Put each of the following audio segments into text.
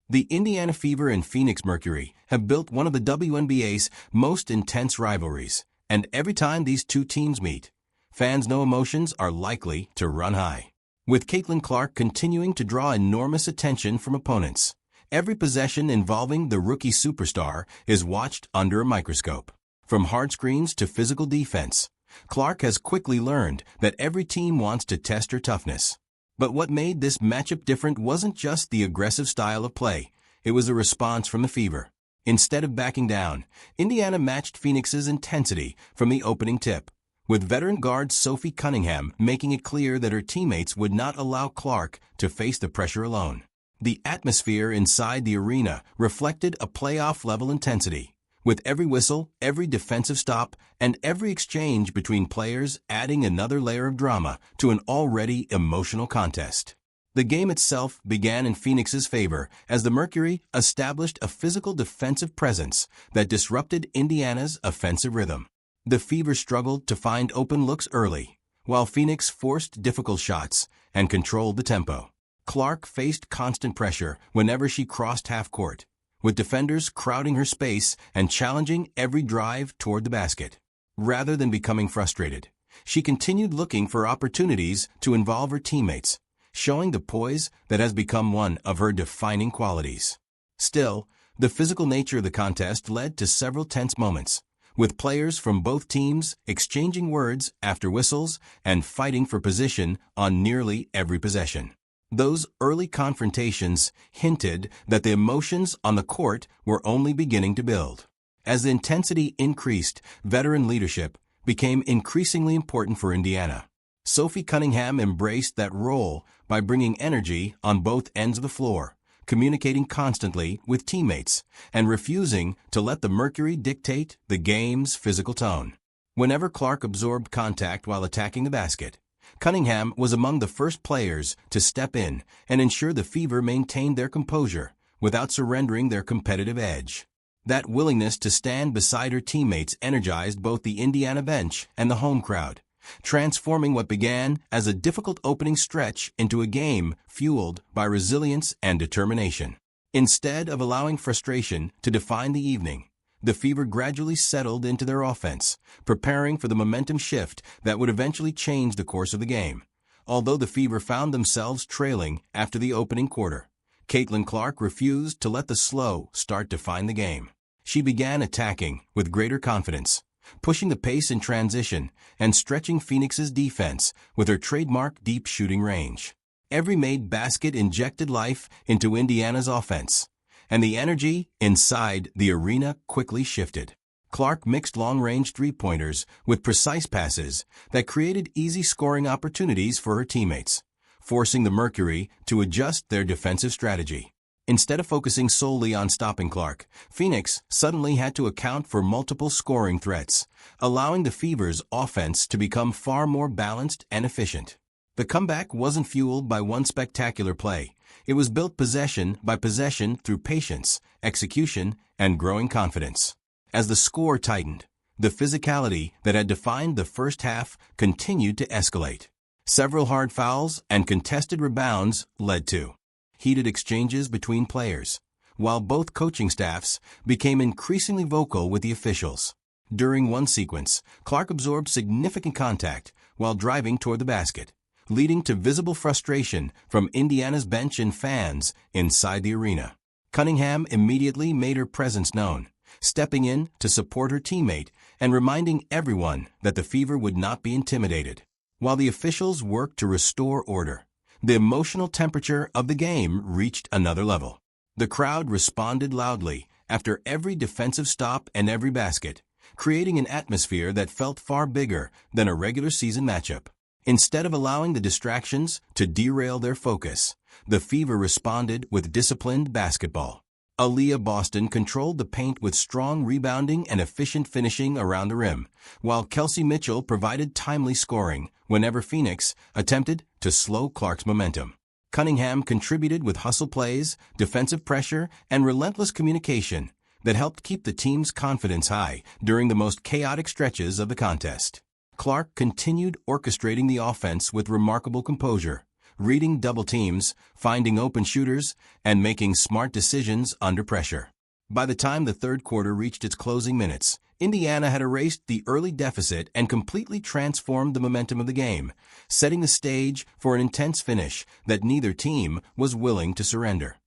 The Indiana Fever and Phoenix Mercury have built one of the WNBA's most intense rivalries, and every time these two teams meet, fans know emotions are likely to run high. With Caitlin Clark continuing to draw enormous attention from opponents, every possession involving the rookie superstar is watched under a microscope. From hard screens to physical defense, Clark has quickly learned that every team wants to test her toughness. But what made this matchup different wasn't just the aggressive style of play, it was a response from the Fever. Instead of backing down, Indiana matched Phoenix's intensity from the opening tip, with veteran guard Sophie Cunningham making it clear that her teammates would not allow Clark to face the pressure alone. The atmosphere inside the arena reflected a playoff-level intensity, with every whistle, every defensive stop, and every exchange between players adding another layer of drama to an already emotional contest. The game itself began in Phoenix's favor as the Mercury established a physical defensive presence that disrupted Indiana's offensive rhythm. The Fever struggled to find open looks early, while Phoenix forced difficult shots and controlled the tempo. Clark faced constant pressure whenever she crossed half-court, with defenders crowding her space and challenging every drive toward the basket. Rather than becoming frustrated, she continued looking for opportunities to involve her teammates, showing the poise that has become one of her defining qualities. Still, the physical nature of the contest led to several tense moments, with players from both teams exchanging words after whistles and fighting for position on nearly every possession. Those early confrontations hinted that the emotions on the court were only beginning to build. As the intensity increased, veteran leadership became increasingly important for Indiana. Sophie Cunningham embraced that role by bringing energy on both ends of the floor, communicating constantly with teammates, and refusing to let the Mercury dictate the game's physical tone. Whenever Clark absorbed contact while attacking the basket, Cunningham was among the first players to step in and ensure the Fever maintained their composure without surrendering their competitive edge. That willingness to stand beside her teammates energized both the Indiana bench and the home crowd, transforming what began as a difficult opening stretch into a game fueled by resilience and determination. Instead of allowing frustration to define the evening, the Fever gradually settled into their offense, preparing for the momentum shift that would eventually change the course of the game. Although the Fever found themselves trailing after the opening quarter, Caitlin Clark refused to let the slow start define the game. She began attacking with greater confidence, pushing the pace in transition and stretching Phoenix's defense with her trademark deep shooting range. Every made basket injected life into Indiana's offense, and the energy inside the arena quickly shifted. Clark mixed long-range three-pointers with precise passes that created easy scoring opportunities for her teammates, forcing the Mercury to adjust their defensive strategy. Instead of focusing solely on stopping Clark, Phoenix suddenly had to account for multiple scoring threats, allowing the Fever's offense to become far more balanced and efficient. The comeback wasn't fueled by one spectacular play. It was built possession by possession through patience, execution, and growing confidence. As the score tightened, the physicality that had defined the first half continued to escalate. Several hard fouls and contested rebounds led to heated exchanges between players, while both coaching staffs became increasingly vocal with the officials. During one sequence, Clark absorbed significant contact while driving toward the basket, leading to visible frustration from Indiana's bench and fans inside the arena. Cunningham immediately made her presence known, stepping in to support her teammate and reminding everyone that the Fever would not be intimidated. While the officials worked to restore order, the emotional temperature of the game reached another level. The crowd responded loudly after every defensive stop and every basket, creating an atmosphere that felt far bigger than a regular season matchup. Instead of allowing the distractions to derail their focus, the Fever responded with disciplined basketball. Aaliyah Boston controlled the paint with strong rebounding and efficient finishing around the rim, while Kelsey Mitchell provided timely scoring whenever Phoenix attempted to slow Clark's momentum. Cunningham contributed with hustle plays, defensive pressure, and relentless communication that helped keep the team's confidence high during the most chaotic stretches of the contest. Clark continued orchestrating the offense with remarkable composure, reading double teams, finding open shooters, and making smart decisions under pressure. By the time the third quarter reached its closing minutes, Indiana had erased the early deficit and completely transformed the momentum of the game, setting the stage for an intense finish that neither team was willing to surrender.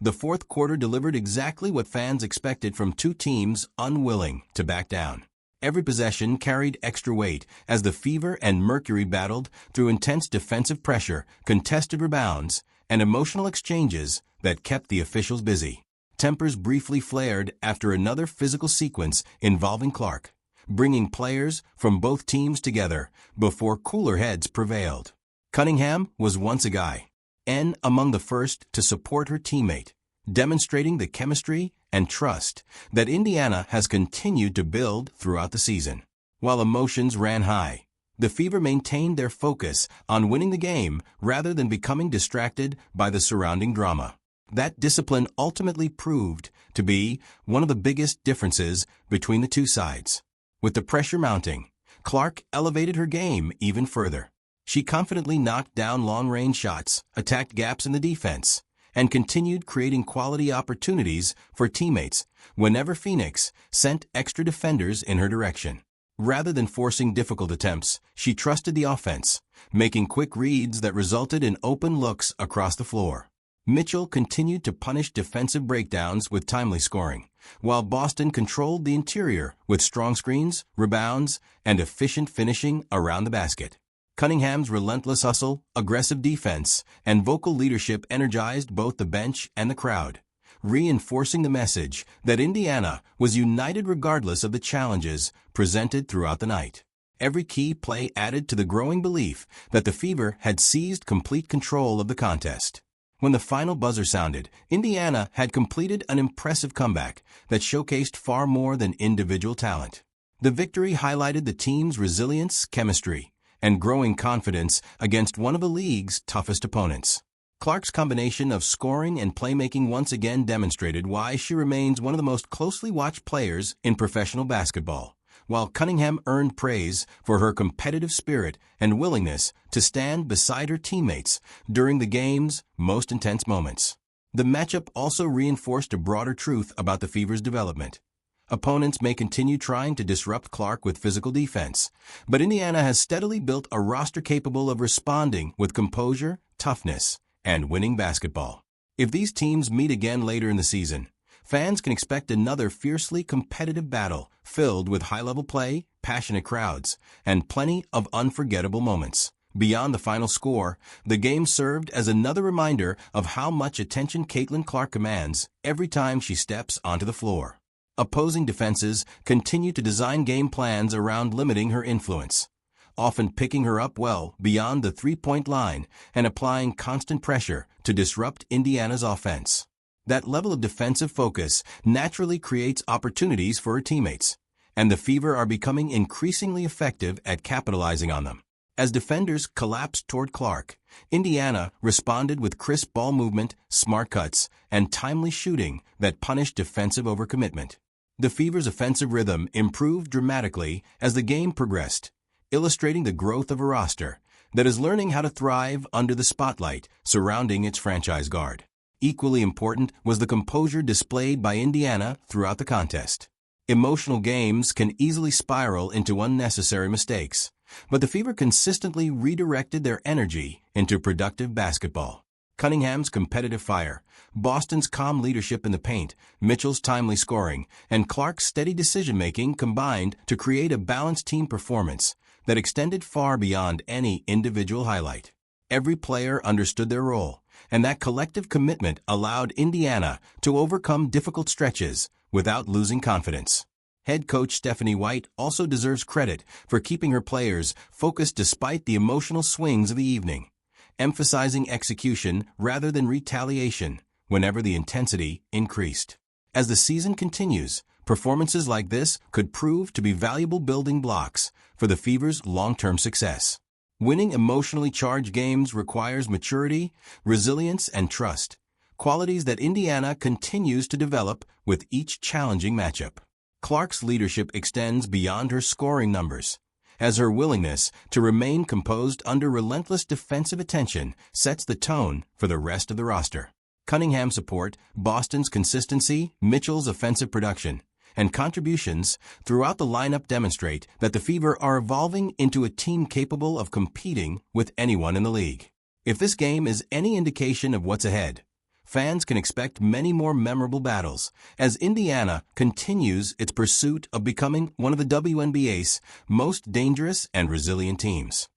The fourth quarter delivered exactly what fans expected from two teams unwilling to back down. Every possession carried extra weight as the Fever and Mercury battled through intense defensive pressure, contested rebounds, and emotional exchanges that kept the officials busy. Tempers briefly flared after another physical sequence involving Clark, bringing players from both teams together before cooler heads prevailed. Cunningham was once a guy, and among the first to support her teammate, demonstrating the chemistry and trust that Indiana has continued to build throughout the season. While emotions ran high, the Fever maintained their focus on winning the game rather than becoming distracted by the surrounding drama. That discipline ultimately proved to be one of the biggest differences between the two sides. With the pressure mounting, Clark elevated her game even further. She confidently knocked down long-range shots, attacked gaps in the defense, and continued creating quality opportunities for teammates whenever Phoenix sent extra defenders in her direction. Rather than forcing difficult attempts, she trusted the offense, making quick reads that resulted in open looks across the floor. Mitchell continued to punish defensive breakdowns with timely scoring, while Boston controlled the interior with strong screens, rebounds, and efficient finishing around the basket. Cunningham's relentless hustle, aggressive defense, and vocal leadership energized both the bench and the crowd, reinforcing the message that Indiana was united regardless of the challenges presented throughout the night. Every key play added to the growing belief that the Fever had seized complete control of the contest. When the final buzzer sounded, Indiana had completed an impressive comeback that showcased far more than individual talent. The victory highlighted the team's resilience, chemistry, and growing confidence against one of the league's toughest opponents. Clark's combination of scoring and playmaking once again demonstrated why she remains one of the most closely watched players in professional basketball, while Cunningham earned praise for her competitive spirit and willingness to stand beside her teammates during the game's most intense moments. The matchup also reinforced a broader truth about the Fever's development. Opponents may continue trying to disrupt Clark with physical defense, but Indiana has steadily built a roster capable of responding with composure, toughness, and winning basketball. If these teams meet again later in the season, fans can expect another fiercely competitive battle filled with high-level play, passionate crowds, and plenty of unforgettable moments. Beyond the final score, the game served as another reminder of how much attention Caitlin Clark commands every time she steps onto the floor. Opposing defenses continue to design game plans around limiting her influence, often picking her up well beyond the three-point line and applying constant pressure to disrupt Indiana's offense. That level of defensive focus naturally creates opportunities for her teammates, and the Fever are becoming increasingly effective at capitalizing on them. As defenders collapsed toward Clark, Indiana responded with crisp ball movement, smart cuts, and timely shooting that punished defensive overcommitment. The Fever's offensive rhythm improved dramatically as the game progressed, illustrating the growth of a roster that is learning how to thrive under the spotlight surrounding its franchise guard. Equally important was the composure displayed by Indiana throughout the contest. Emotional games can easily spiral into unnecessary mistakes, but the Fever consistently redirected their energy into productive basketball. Cunningham's competitive fire, Boston's calm leadership in the paint, Mitchell's timely scoring, and Clark's steady decision-making combined to create a balanced team performance that extended far beyond any individual highlight. Every player understood their role, and that collective commitment allowed Indiana to overcome difficult stretches without losing confidence. Head coach Stephanie White also deserves credit for keeping her players focused despite the emotional swings of the evening, emphasizing execution rather than retaliation whenever the intensity increased. As the season continues, performances like this could prove to be valuable building blocks for the Fever's long-term success. Winning emotionally charged games requires maturity, resilience, and trust, qualities that Indiana continues to develop with each challenging matchup. Clark's leadership extends beyond her scoring numbers, as her willingness to remain composed under relentless defensive attention sets the tone for the rest of the roster. Cunningham's support, Boston's consistency, Mitchell's offensive production, and contributions throughout the lineup demonstrate that the Fever are evolving into a team capable of competing with anyone in the league. If this game is any indication of what's ahead, fans can expect many more memorable battles as Indiana continues its pursuit of becoming one of the WNBA's most dangerous and resilient teams.